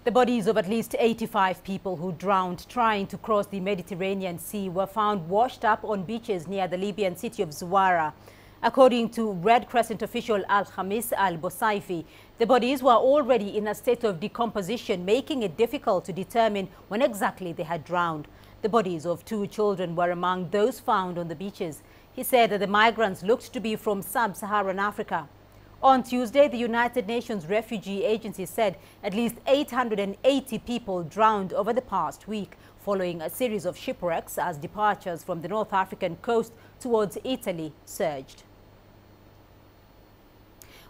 The bodies of at least 85 people who drowned trying to cross the Mediterranean Sea were found washed up on beaches near the Libyan city of Zuwarah. According to Red Crescent official Al-Khamis Al-Bosaifi, the bodies were already in a state of decomposition, making it difficult to determine when exactly they had drowned. The bodies of 2 children were among those found on the beaches. He said that the migrants looked to be from sub-Saharan Africa. On Tuesday, the United Nations Refugee Agency said at least 880 people drowned over the past week, following a series of shipwrecks as departures from the North African coast towards Italy surged.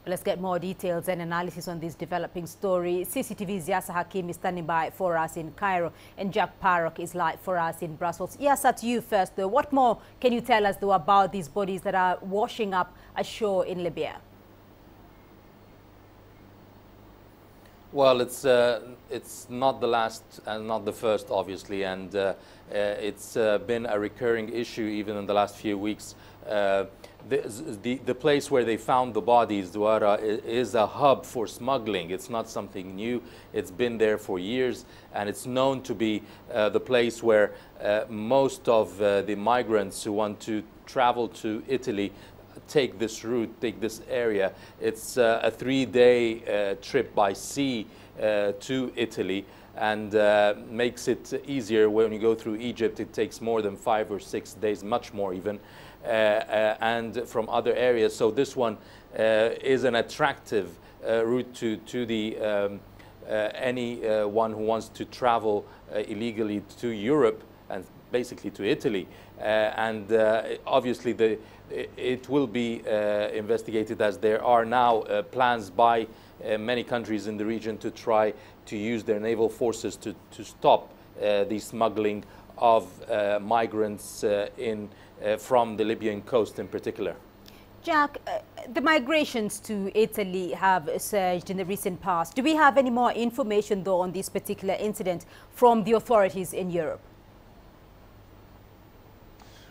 Well, let's get more details and analysis on this developing story. CCTV's Yasa Hakim is standing by for us in Cairo, and Jack Parrock is live for us in Brussels. Yasa, to you first, though. What more can you tell us, though, about these bodies that are washing up ashore in Libya? Well, it's not the last and not the first, obviously, and it's been a recurring issue even in the last few weeks. The place where they found the bodies, Zuwarah, is a hub for smuggling. It's not something new. It's been there for years, and it's known to be the place where most of the migrants who want to travel to Italy take this route, take this area. It's a 3-day trip by sea to Italy, and makes it easier. When you go through Egypt, it takes more than 5 or 6 days, much more even, and from other areas. So this one is an attractive route to the anyone who wants to travel illegally to Europe and basically to Italy. Obviously it will be investigated, as there are now plans by many countries in the region to try to use their naval forces to stop the smuggling of migrants from the Libyan coast in particular. Jack, the migrations to Italy have surged in the recent past. Do we have any more information, though, on this particular incident from the authorities in Europe?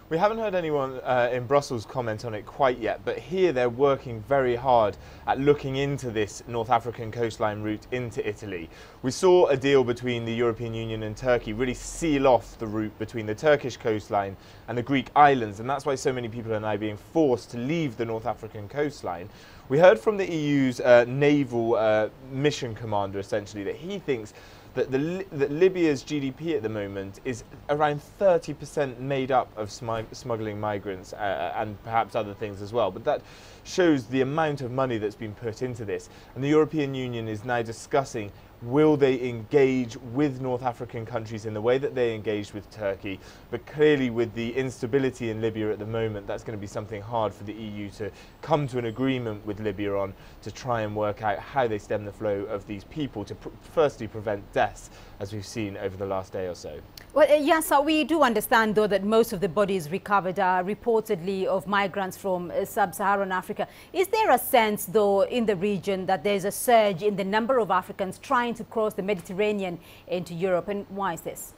We haven't heard anyone in Brussels comment on it quite yet, but here they're working very hard at looking into this North African coastline route into Italy. We saw a deal between the European Union and Turkey really seal off the route between the Turkish coastline and the Greek islands, and that's why so many people are now being forced to leave the North African coastline. We heard from the EU's naval mission commander, essentially, that he thinks that Libya's GDP at the moment is around 30% made up of smuggling migrants and perhaps other things as well. But that shows the amount of money that's been put into this. And the European Union is now discussing, will they engage with North African countries in the way that they engaged with Turkey? But clearly, with the instability in Libya at the moment, that's going to be something hard for the EU to come to an agreement with Libya on, to try and work out how they stem the flow of these people to firstly prevent deaths, as we've seen over the last day or so. Well, yes, we do understand, though, that most of the bodies recovered are reportedly of migrants from sub-Saharan Africa. Is there a sense, though, in the region that there's a surge in the number of Africans trying to cross the Mediterranean into Europe, and why is this?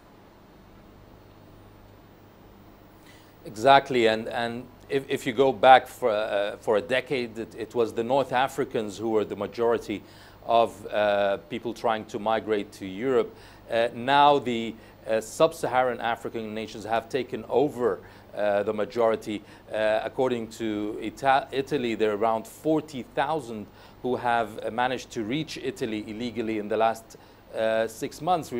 Exactly, and if you go back for a decade, it was the North Africans who were the majority of people trying to migrate to Europe. Now the sub-Saharan African nations have taken over the majority. According to Italy, there are around 40,000 who have managed to reach Italy illegally in the last 6 months,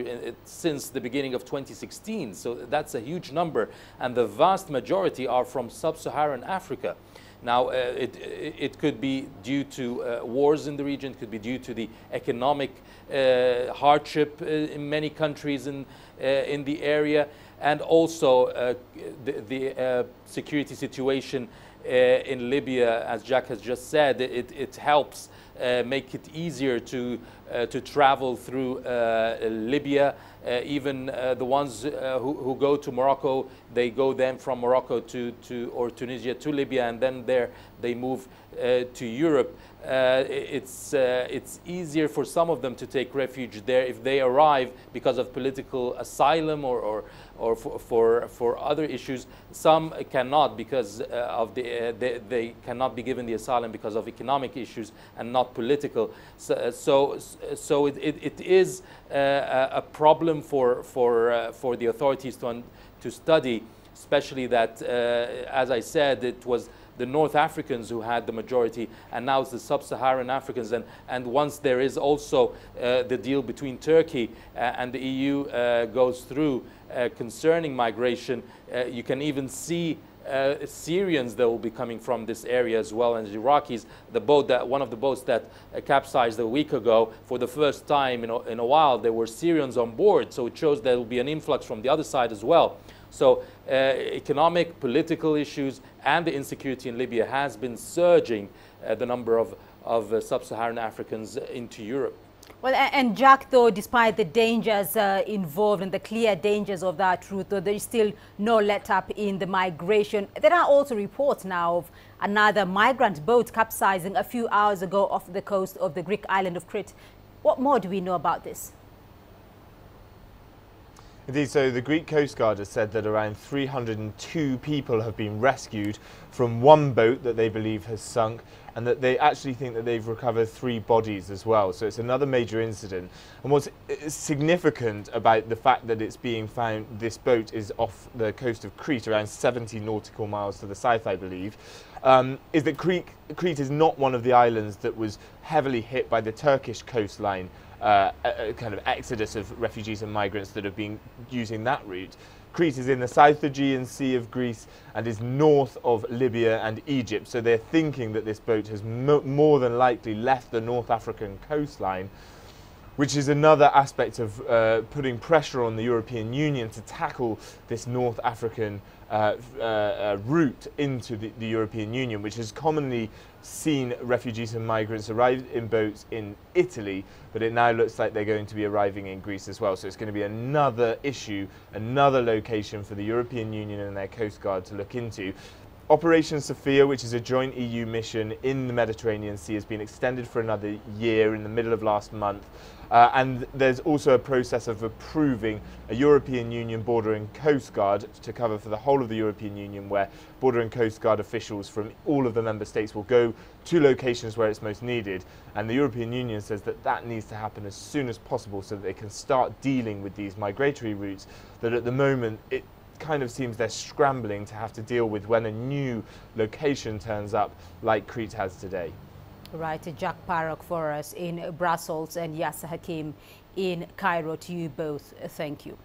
since the beginning of 2016. So that's a huge number, and the vast majority are from sub-Saharan Africa. Now, it could be due to wars in the region, it could be due to the economic hardship in many countries in the area, and also the security situation in Libya, as Jack has just said. It helps make it easier to travel through Libya. Even the ones who go to Morocco, they go then from Morocco or Tunisia to Libya, and then there they move to Europe. it's easier for some of them to take refuge there if they arrive because of political asylum or for other issues. Some cannot because of they cannot be given the asylum because of economic issues and not political. So it is a problem for the authorities to study, especially that, as I said, it was the North Africans who had the majority, and now it's the sub-Saharan Africans. And once there is also the deal between Turkey and the EU goes through concerning migration, you can even see Syrians that will be coming from this area as well, and Iraqis. One of the boats that capsized a week ago, for the first time in a while, there were Syrians on board. So it shows there will be an influx from the other side as well. So economic, political issues and the insecurity in Libya has been surging the number of sub-Saharan Africans into Europe. Well, and Jack, though, despite the dangers involved and the clear dangers of that route, though, there is still no let-up in the migration. There are also reports now of another migrant boat capsizing a few hours ago off the coast of the Greek island of Crete. What more do we know about this? Indeed, so the Greek Coast Guard has said that around 302 people have been rescued from one boat that they believe has sunk, and that they actually think that they've recovered 3 bodies as well. So it's another major incident. And what's significant about the fact that it's being found, this boat is off the coast of Crete, around 70 nautical miles to the south, I believe, is that Crete is not one of the islands that was heavily hit by the Turkish coastline a kind of exodus of refugees and migrants that have been using that route. Crete is in the South Aegean Sea of Greece and is north of Libya and Egypt, so they're thinking that this boat has more than likely left the North African coastline, which is another aspect of putting pressure on the European Union to tackle this North African route into the European Union, which has commonly seen refugees and migrants arrive in boats in Italy, but it now looks like they're going to be arriving in Greece as well. So it's going to be another issue, another location for the European Union and their Coast Guard to look into. Operation Sophia, which is a joint EU mission in the Mediterranean Sea, has been extended for another year in the middle of last month. And there's also a process of approving a European Union Border and Coast Guard to cover for the whole of the European Union, where Border and Coast Guard officials from all of the member states will go to locations where it's most needed. And the European Union says that that needs to happen as soon as possible so that they can start dealing with these migratory routes that at the moment it kind of seems they're scrambling to have to deal with when a new location turns up like Crete has today. Right, Jack Parrock for us in Brussels and Yasser Hakim in Cairo. To you both, thank you.